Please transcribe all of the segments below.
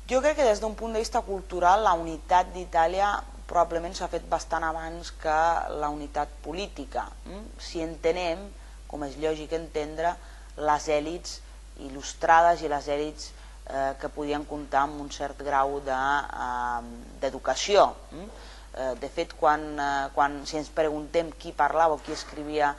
Jo crec que des d'un punt de vista cultural la unitat d'Itàlia probablement s'ha fet bastant abans que la unitat política. Si entenem, com és lògic entendre, les èlits il·lustrades i les èlits que podien comptar amb un cert grau d'educació. De fet, si ens preguntem qui parlava o qui escrivia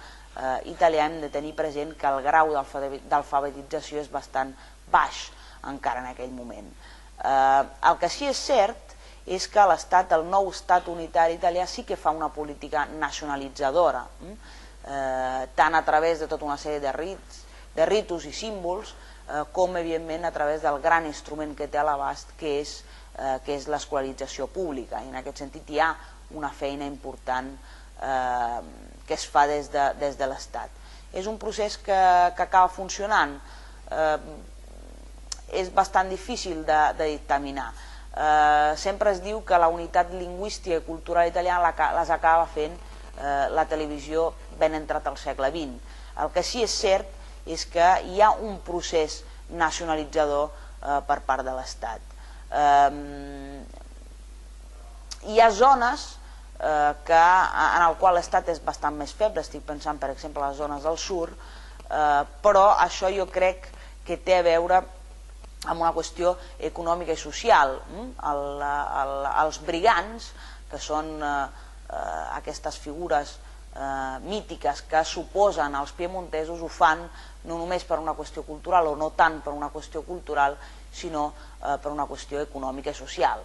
italià, hem de tenir present que el grau d'alfabetització és bastant baix encara en aquell moment. El que sí és cert és que l'estat, el nou estat unitari italià, sí que fa una política nacionalitzadora, tant a través de tota una sèrie de ritus i símbols, com evidentment a través del gran instrument que té a l'abast, que és l'escolarització pública. I en aquest sentit hi ha una feina important que es fa des de l'Estat. És un procés que acaba funcionant. És bastant difícil de dictaminar. Sempre es diu que la unitat lingüística i cultural italiana les acaba fent la televisió ben entrat al segle XX. El que sí és cert és que hi ha un procés nacionalitzador per part de l'Estat. Hi ha zones en les quals l'Estat és bastant més feble, estic pensant per exemple a les zones del sud, però això jo crec que té a veure amb una qüestió econòmica i social. Els brigants, que són aquestes figures mítiques que s'oposen als piemontesos, ho fan no només per una qüestió cultural o no tant per una qüestió cultural, sinó per una qüestió econòmica i social.